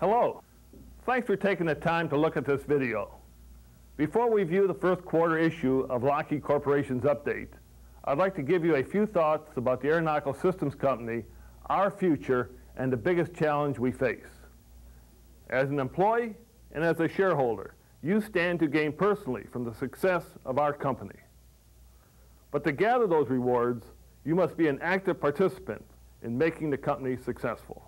Hello. Thanks for taking the time to look at this video. Before we view the first quarter issue of Lockheed Corporation's update, I'd like to give you a few thoughts about the Aeronautical Systems Company, our future, and the biggest challenge we face. As an employee and as a shareholder, you stand to gain personally from the success of our company. But to gather those rewards, you must be an active participant in making the company successful.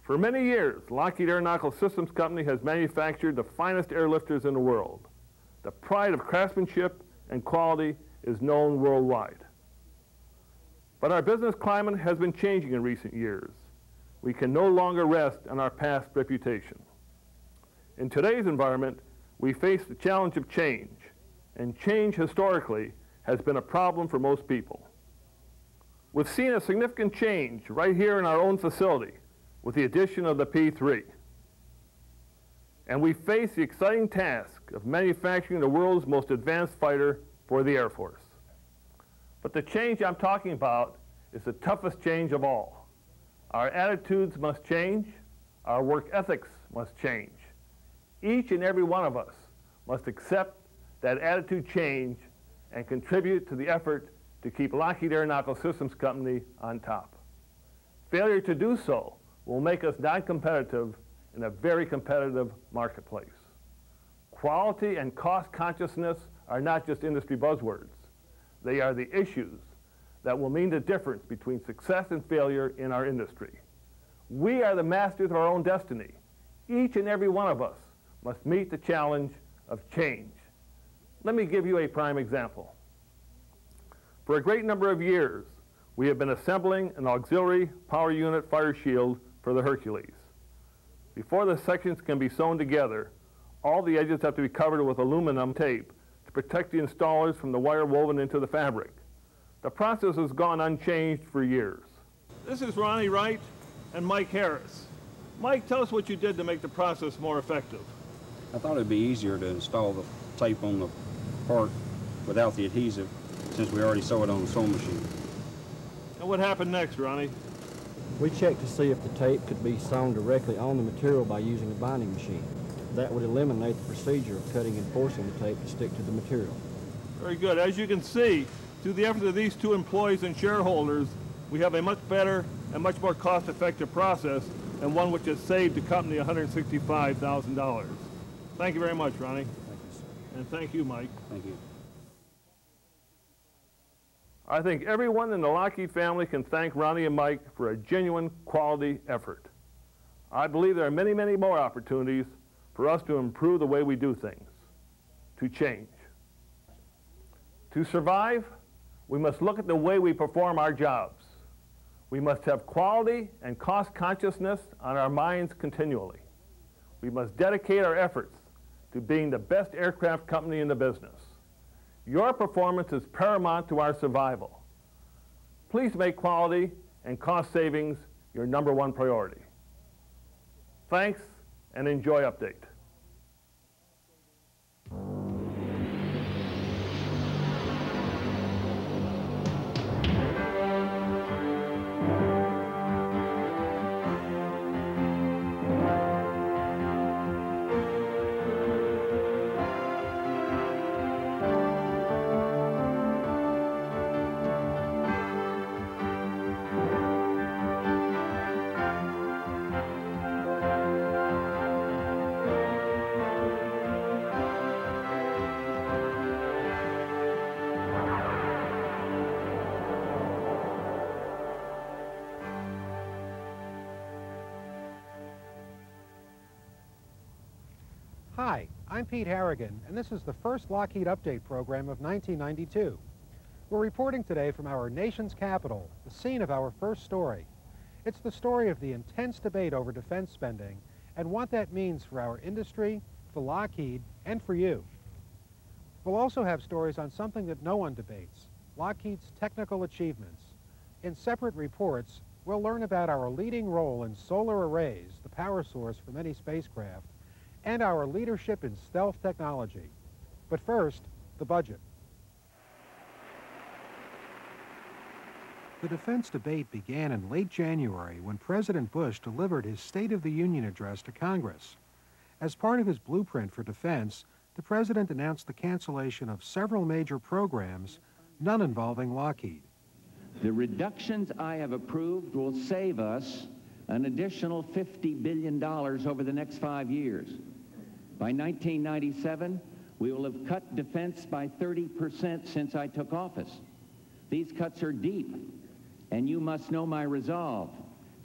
For many years, Lockheed Aeronautical Systems Company has manufactured the finest airlifters in the world. The pride of craftsmanship and quality is known worldwide. But our business climate has been changing in recent years. We can no longer rest on our past reputation. In today's environment, we face the challenge of change, and change historically has been a problem for most people. We've seen a significant change right here in our own facility with the addition of the P-3. And we face the exciting task of manufacturing the world's most advanced fighter for the Air Force. But the change I'm talking about is the toughest change of all. Our attitudes must change. Our work ethics must change. Each and every one of us must accept that attitude change and contribute to the effort to keep Lockheed Aeronautical Systems Company on top. Failure to do so will make us non-competitive in a very competitive marketplace. Quality and cost consciousness are not just industry buzzwords. They are the issues that will mean the difference between success and failure in our industry. We are the masters of our own destiny. Each and every one of us must meet the challenge of change. Let me give you a prime example. For a great number of years, we have been assembling an auxiliary power unit fire shield for the Hercules. Before the sections can be sewn together, all the edges have to be covered with aluminum tape to protect the installers from the wire woven into the fabric. The process has gone unchanged for years. This is Ronnie Wright and Mike Harris. Mike, tell us what you did to make the process more effective. I thought it'd be easier to install the tape on the part without the adhesive, since we already sew it on the sewing machine. And what happened next, Ronnie? We checked to see if the tape could be sewn directly on the material by using a binding machine. That would eliminate the procedure of cutting and forcing the tape to stick to the material. Very good. As you can see, through the effort of these two employees and shareholders, we have a much better and much more cost-effective process, and one which has saved the company $165,000. Thank you very much, Ronnie. Thank you, sir. And thank you, Mike. Thank you. I think everyone in the Lockheed family can thank Ronnie and Mike for a genuine quality effort. I believe there are many, many more opportunities for us to improve the way we do things, to change. To survive, we must look at the way we perform our jobs. We must have quality and cost consciousness on our minds continually. We must dedicate our efforts to being the best aircraft company in the business. Your performance is paramount to our survival. Please make quality and cost savings your #1 priority. Thanks, and enjoy update. Hi, I'm Pete Harrigan, and this is the first Lockheed Update program of 1992. We're reporting today from our nation's capital, the scene of our first story. It's the story of the intense debate over defense spending and what that means for our industry, for Lockheed, and for you. We'll also have stories on something that no one debates, Lockheed's technical achievements. In separate reports, we'll learn about our leading role in solar arrays, the power source for many spacecraft, and our leadership in stealth technology. But first, the budget. The defense debate began in late January when President Bush delivered his State of the Union address to Congress. As part of his blueprint for defense, the president announced the cancellation of several major programs, none involving Lockheed. The reductions I have approved will save us an additional $50 billion over the next 5 years. By 1997, we will have cut defense by 30% since I took office. These cuts are deep, and you must know my resolve.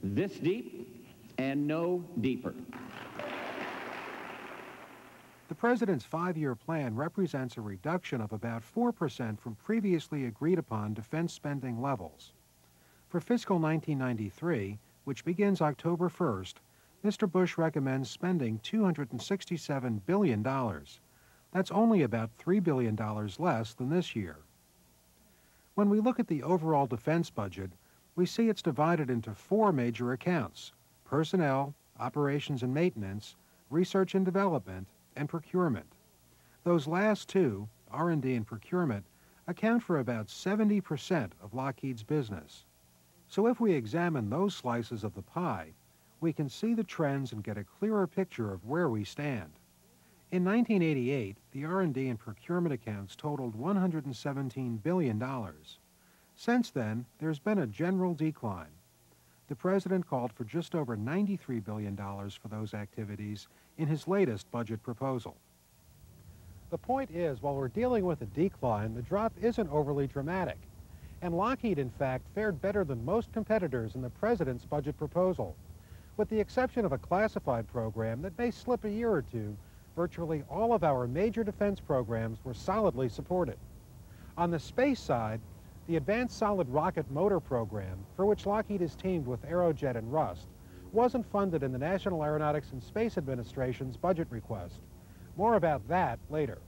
This deep and no deeper. The president's 5-year plan represents a reduction of about 4% from previously agreed upon defense spending levels. For fiscal 1993, which begins October 1st, Mr. Bush recommends spending $267 billion. That's only about $3 billion less than this year. When we look at the overall defense budget, we see it's divided into 4 major accounts: personnel, operations and maintenance, research and development, and procurement. Those last two, R&D and procurement, account for about 70% of Lockheed's business. So if we examine those slices of the pie, we can see the trends and get a clearer picture of where we stand. In 1988, the R&D and procurement accounts totaled $117 billion. Since then, there's been a general decline. The president called for just over $93 billion for those activities in his latest budget proposal. The point is, while we're dealing with a decline, the drop isn't overly dramatic. And Lockheed, in fact, fared better than most competitors in the president's budget proposal. With the exception of a classified program that may slip a year or two, virtually all of our major defense programs were solidly supported. On the space side, the Advanced Solid Rocket Motor Program, for which Lockheed is teamed with Aerojet and Rust, wasn't funded in the National Aeronautics and Space Administration's budget request. More about that later.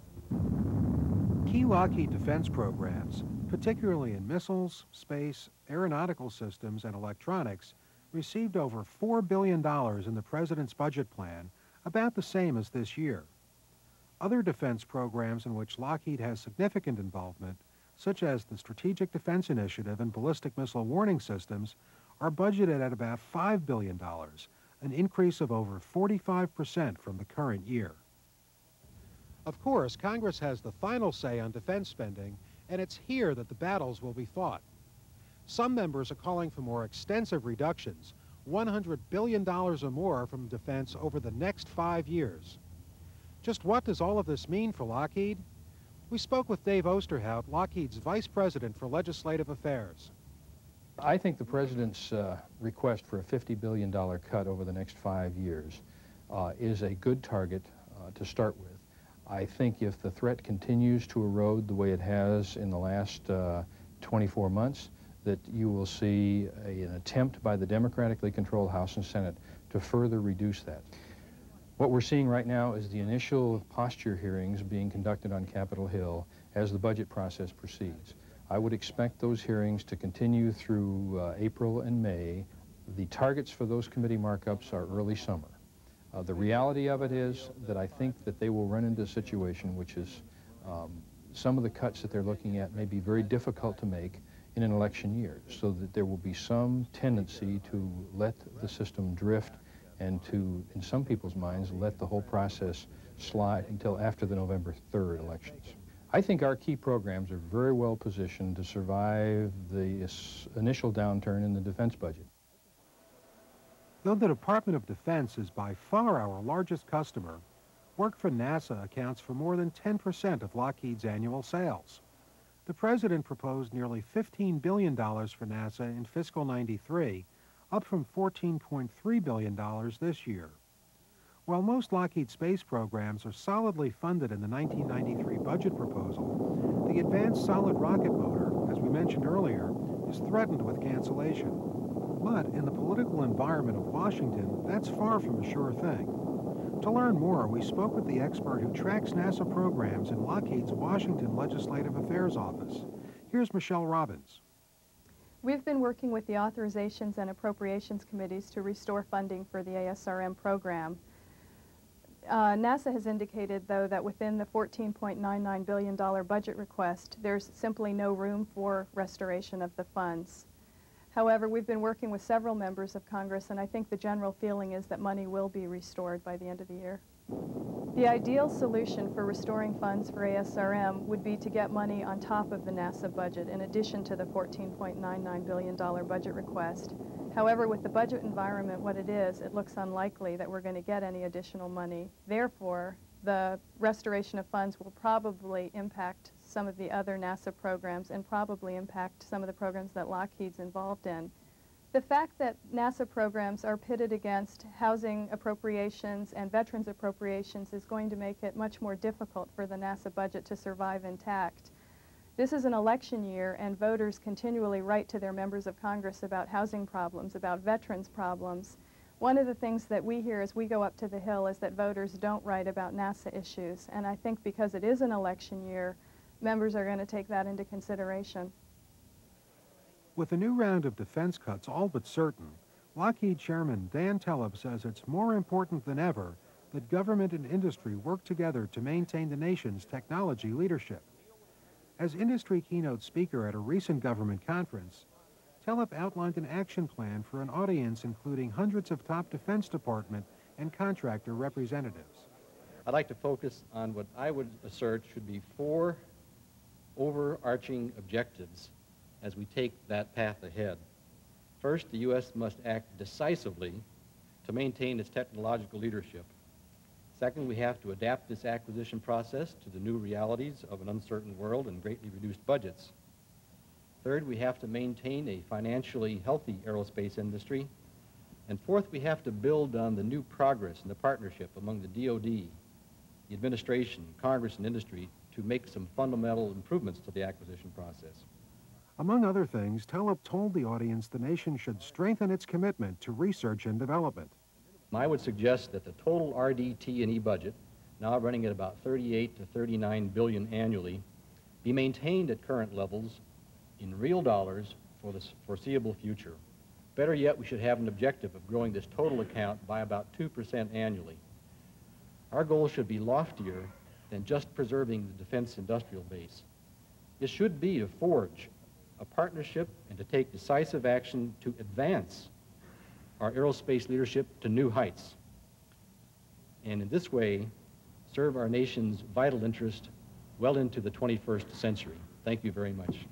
Key Lockheed defense programs, particularly in missiles, space, aeronautical systems, and electronics, received over $4 billion in the president's budget plan, about the same as this year. Other defense programs in which Lockheed has significant involvement, such as the Strategic Defense Initiative and ballistic missile warning systems, are budgeted at about $5 billion, an increase of over 45% from the current year. Of course, Congress has the final say on defense spending, and it's here that the battles will be fought. Some members are calling for more extensive reductions, $100 billion or more from defense over the next 5 years. Just what does all of this mean for Lockheed? We spoke with Dave Osterhout, Lockheed's Vice President for Legislative Affairs. I think the President's request for a $50 billion cut over the next 5 years is a good target to start with. I think if the threat continues to erode the way it has in the last 24 months, that you will see an attempt by the democratically controlled House and Senate to further reduce that. What we're seeing right now is the initial posture hearings being conducted on Capitol Hill as the budget process proceeds. I would expect those hearings to continue through April and May. The targets for those committee markups are early summer. The reality of it is that I think that they will run into a situation which is some of the cuts that they're looking at may be very difficult to make in an election year, so that there will be some tendency to let the system drift and to, in some people's minds, let the whole process slide until after the November 3rd elections. I think our key programs are very well positioned to survive the initial downturn in the defense budget. Though the Department of Defense is by far our largest customer, work for NASA accounts for more than 10% of Lockheed's annual sales. The President proposed nearly $15 billion for NASA in fiscal '93, up from $14.3 billion this year. While most Lockheed space programs are solidly funded in the 1993 budget proposal, the Advanced Solid Rocket Motor, as we mentioned earlier, is threatened with cancellation. But in the political environment of Washington, that's far from a sure thing. To learn more, we spoke with the expert who tracks NASA programs in Lockheed's Washington Legislative Affairs Office. Here's Michelle Robbins. We've been working with the Authorizations and Appropriations Committees to restore funding for the ASRM program. NASA has indicated, though, that within the $14.99 billion budget request, there's simply no room for restoration of the funds. However, we've been working with several members of Congress, and I think the general feeling is that money will be restored by the end of the year. The ideal solution for restoring funds for ASRM would be to get money on top of the NASA budget in addition to the $14.99 billion budget request. However, with the budget environment what it is, it looks unlikely that we're going to get any additional money. Therefore, the restoration of funds will probably impact some of the other NASA programs and probably impact some of the programs that Lockheed's involved in. The fact that NASA programs are pitted against housing appropriations and veterans appropriations is going to make it much more difficult for the NASA budget to survive intact. This is an election year, and voters continually write to their members of Congress about housing problems, about veterans problems. One of the things that we hear as we go up to the Hill is that voters don't write about NASA issues, and I think because it is an election year, members are going to take that into consideration. With the new round of defense cuts all but certain, Lockheed Chairman Dan Telep says it's more important than ever that government and industry work together to maintain the nation's technology leadership. As industry keynote speaker at a recent government conference, Telep outlined an action plan for an audience including hundreds of top Defense Department and contractor representatives. I'd like to focus on what I would assert should be 4 overarching objectives as we take that path ahead. First, the U.S. must act decisively to maintain its technological leadership. Second, we have to adapt this acquisition process to the new realities of an uncertain world and greatly reduced budgets. Third, we have to maintain a financially healthy aerospace industry. And fourth, we have to build on the new progress and the partnership among the DoD, the administration, Congress, and industry to make some fundamental improvements to the acquisition process. Among other things, Telep told the audience the nation should strengthen its commitment to research and development. I would suggest that the total RDT&E budget, now running at about 38 to 39 billion annually, be maintained at current levels in real dollars for the foreseeable future. Better yet, we should have an objective of growing this total account by about 2% annually. Our goal should be loftier than just preserving the defense industrial base. It should be to forge a partnership and to take decisive action to advance our aerospace leadership to new heights. And in this way, serve our nation's vital interest well into the 21st century. Thank you very much.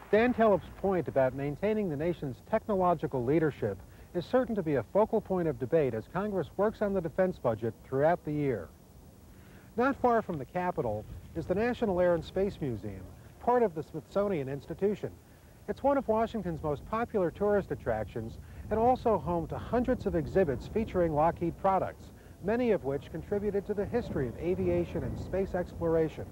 Dan Telep's point about maintaining the nation's technological leadership is certain to be a focal point of debate as Congress works on the defense budget throughout the year. Not far from the Capitol is the National Air and Space Museum, part of the Smithsonian Institution. It's one of Washington's most popular tourist attractions and also home to hundreds of exhibits featuring Lockheed products, many of which contributed to the history of aviation and space exploration.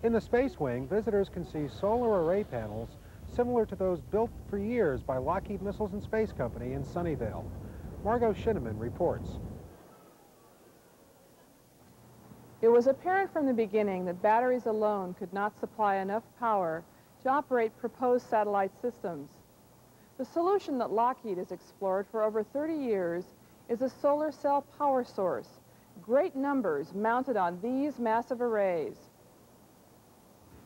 In the Space Wing, visitors can see solar array panels similar to those built for years by Lockheed Missiles and Space Company in Sunnyvale. Margot Shinneman reports. It was apparent from the beginning that batteries alone could not supply enough power to operate proposed satellite systems. The solution that Lockheed has explored for over 30 years is a solar cell power source, great numbers mounted on these massive arrays.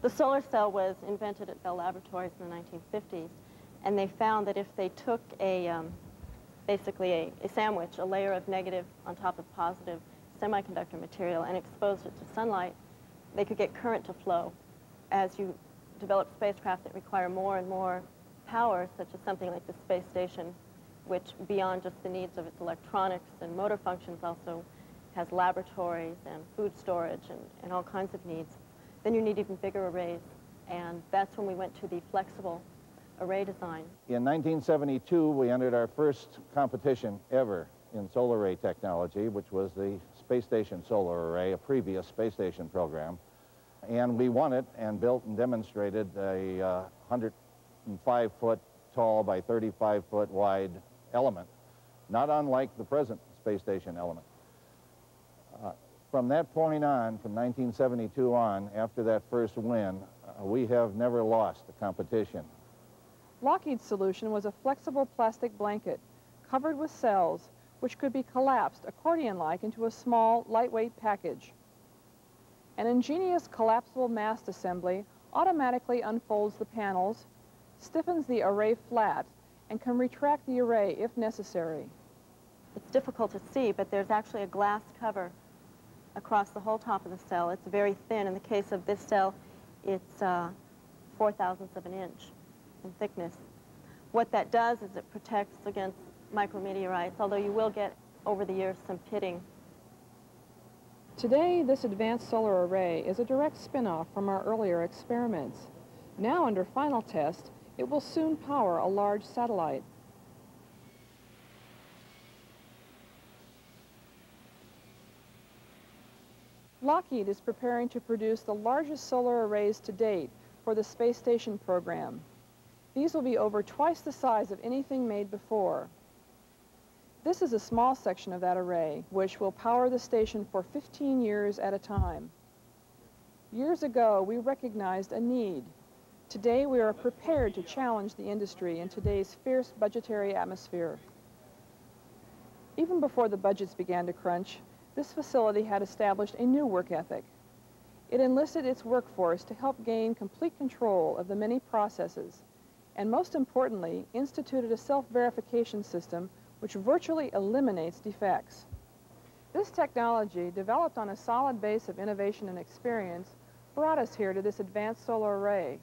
The solar cell was invented at Bell Laboratories in the 1950s, and they found that if they took basically a sandwich, a layer of negative on top of positive semiconductor material and exposed it to sunlight, they could get current to flow. As you develop spacecraft that require more and more power, such as something like the space station, which beyond just the needs of its electronics and motor functions also has laboratories and food storage and all kinds of needs, then you need even bigger arrays. And that's when we went to the flexible array design. In 1972, we entered our first competition ever in solar array technology, which was the Space Station Solar Array, a previous space station program. And we won it and built and demonstrated a 105-foot tall by 35-foot wide element, not unlike the present space station element. From that point on, from 1972 on, after that first win, we have never lost the competition. Lockheed's solution was a flexible plastic blanket covered with cells which could be collapsed accordion-like into a small, lightweight package. An ingenious collapsible mast assembly automatically unfolds the panels, stiffens the array flat, and can retract the array if necessary. It's difficult to see, but there's actually a glass cover across the whole top of the cell. It's very thin. In the case of this cell, it's 4/1000ths of an inch in thickness. What that does is it protects against micrometeorites, although you will get, over the years, some pitting. Today, this advanced solar array is a direct spin-off from our earlier experiments. Now under final test, it will soon power a large satellite. Lockheed is preparing to produce the largest solar arrays to date for the space station program. These will be over twice the size of anything made before. This is a small section of that array, which will power the station for 15 years at a time. Years ago, we recognized a need. Today, we are prepared to challenge the industry in today's fierce budgetary atmosphere. Even before the budgets began to crunch, this facility had established a new work ethic. It enlisted its workforce to help gain complete control of the many processes, and most importantly, instituted a self-verification system which virtually eliminates defects. This technology, developed on a solid base of innovation and experience, brought us here to this advanced solar array,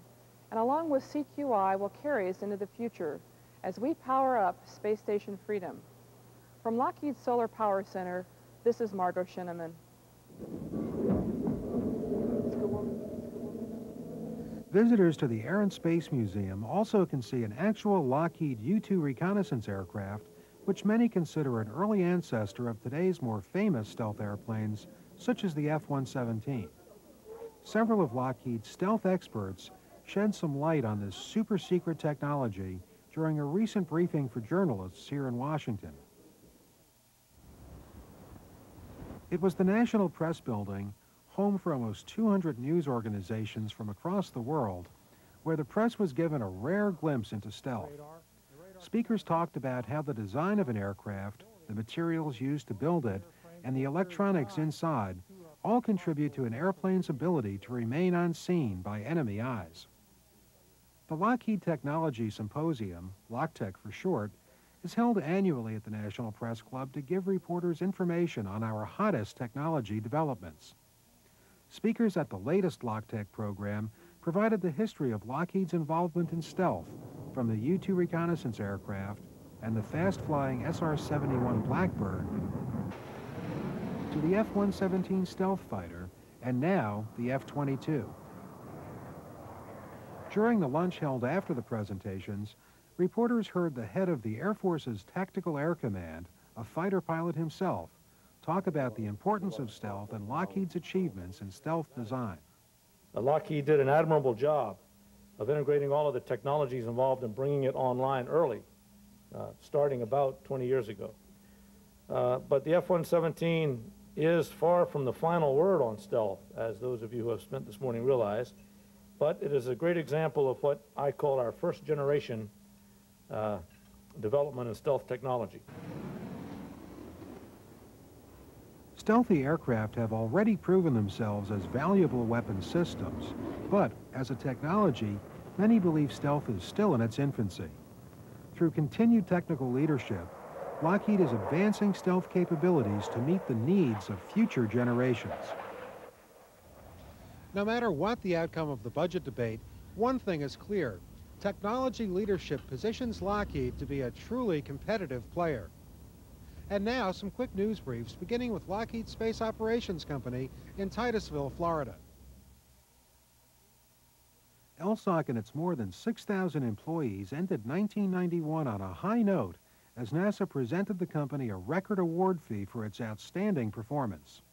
and along with CQI will carry us into the future as we power up Space Station Freedom. From Lockheed Solar Power Center, this is Margot Shinneman. Visitors to the Air and Space Museum also can see an actual Lockheed U-2 reconnaissance aircraft, which many consider an early ancestor of today's more famous stealth airplanes, such as the F-117. Several of Lockheed's stealth experts shed some light on this super-secret technology during a recent briefing for journalists here in Washington. It was the National Press Building, home for almost 200 news organizations from across the world, where the press was given a rare glimpse into stealth. Speakers talked about how the design of an aircraft, the materials used to build it, and the electronics inside all contribute to an airplane's ability to remain unseen by enemy eyes. The Lockheed Technology Symposium, LockTech for short, is held annually at the National Press Club to give reporters information on our hottest technology developments. Speakers at the latest LockTech program provided the history of Lockheed's involvement in stealth, from the U-2 reconnaissance aircraft and the fast-flying SR-71 Blackbird to the F-117 stealth fighter, and now the F-22. During the lunch held after the presentations, reporters heard the head of the Air Force's Tactical Air Command, a fighter pilot himself, talk about the importance of stealth and Lockheed's achievements in stealth design. Lockheed did an admirable job of integrating all of the technologies involved and bringing it online early, starting about 20 years ago. But the F-117 is far from the final word on stealth, as those of you who have spent this morning realize, but it is a great example of what I call our first generation development in stealth technology. Stealthy aircraft have already proven themselves as valuable weapon systems, but as a technology, many believe stealth is still in its infancy. Through continued technical leadership, Lockheed is advancing stealth capabilities to meet the needs of future generations. No matter what the outcome of the budget debate, one thing is clear. Technology leadership positions Lockheed to be a truly competitive player. And now, some quick news briefs, beginning with Lockheed Space Operations Company in Titusville, Florida. LSOC and its more than 6,000 employees ended 1991 on a high note as NASA presented the company a record award fee for its outstanding performance.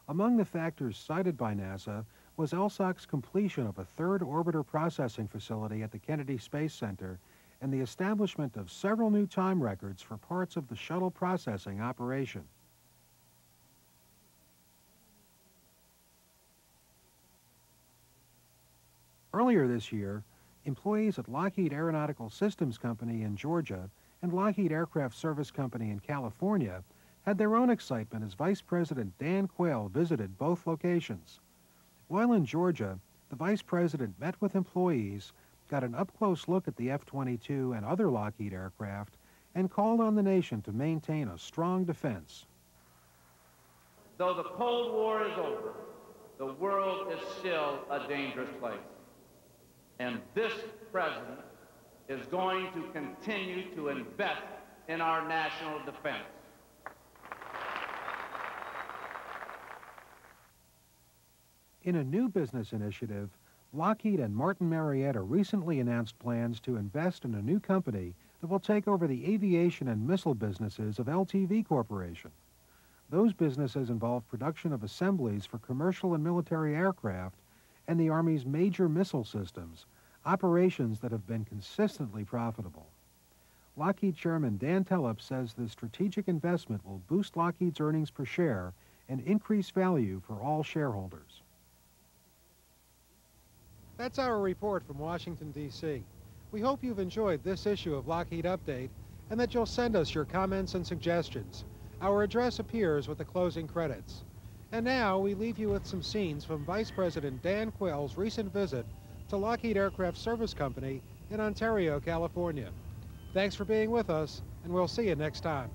Among the factors cited by NASA was LSOC's completion of a third orbiter processing facility at the Kennedy Space Center and the establishment of several new time records for parts of the shuttle processing operation. Earlier this year, employees at Lockheed Aeronautical Systems Company in Georgia and Lockheed Aircraft Service Company in California had their own excitement as Vice President Dan Quayle visited both locations. While in Georgia, the Vice President met with employees, got an up-close look at the F-22 and other Lockheed aircraft, and called on the nation to maintain a strong defense. Though the Cold War is over, the world is still a dangerous place. And this president is going to continue to invest in our national defense. In a new business initiative, Lockheed and Martin Marietta recently announced plans to invest in a new company that will take over the aviation and missile businesses of LTV Corporation. Those businesses involve production of assemblies for commercial and military aircraft and the Army's major missile systems, operations that have been consistently profitable. Lockheed Chairman Dan Telep says the strategic investment will boost Lockheed's earnings per share and increase value for all shareholders. That's our report from Washington, D.C. We hope you've enjoyed this issue of Lockheed Update and that you'll send us your comments and suggestions. Our address appears with the closing credits. And now we leave you with some scenes from Vice President Dan Quayle's recent visit to Lockheed Aircraft Service Company in Ontario, California. Thanks for being with us, and we'll see you next time.